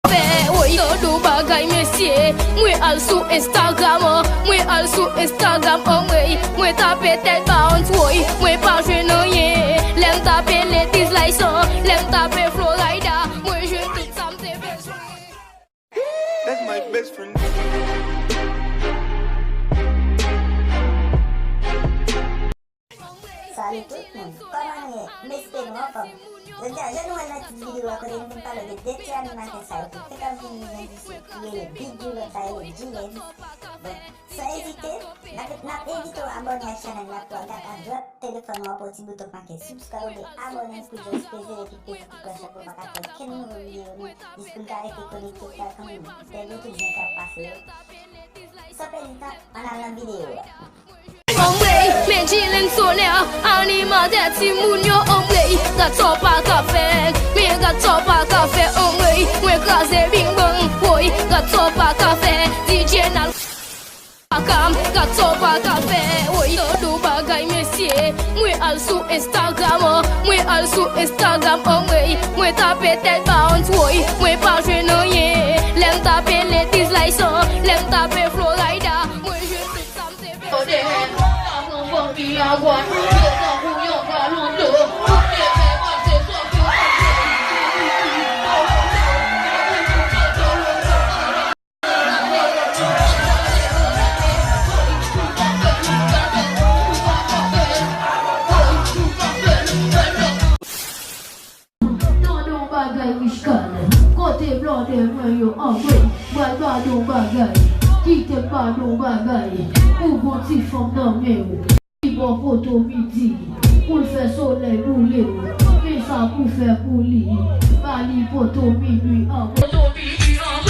Oi, todo bagay mesye. Mwen al sou Instagram, mwen al sou Instagram, mwen tape tel bounce, woy. Mwen pa jwe nan ye. Lem tape ladies like so, lem tape Florida. Mwen jwe tout sa mte best friend. That's my best friend. Salut tout le monde, comment est-ce que vous allez? Je nous avons une vidéo à côté de nous parler de deux animateurs ça qui fait comme une musique qui est le vidéo de taille de Gilles. Donc, sans hésiter, n'invitez à abonner à la chaîne pour regarder à droite téléphone ou pour petit bouton marqué subscribe et abonner pour que vous puissiez écouter cette cloche pour ne pas rater quelle nouvelle vidéo disponible avec les connectés comme nous. C'est le tout bien qui a passé. Sans perdre de temps, on a la vidéo. Men chillin' so now, anima dati moun yo got top a cafe, me got top a cafe, we kaze bing bang, boy, got top a cafe, DJ nal Akam, got top a cafe, oi, todo bagay mesye, mwen al sou Instagram, mwen al sou Instagram, mwen tape tel bounce, woy, mwen pa jwe nan ye, lem tape ladies like so, lem tape Florida, mwen jwe tout sa mte best. 放低牙关，有照顾有法论的，也没把这算给我。Todo bagay miskale, kote blonde mwen anwe, mwen bado bagay, kite bado bagay, ou bon ti fom nan men ou. Bon photo midi, pour le faire soleil rouler, mais ça pour faire pour lui, Bali photo minuit en photo minuit en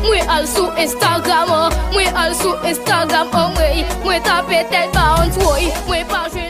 mwen al sou Instagram, mwen al sou Instagram, mwen tape tel bounce, woy, mwen pa jwe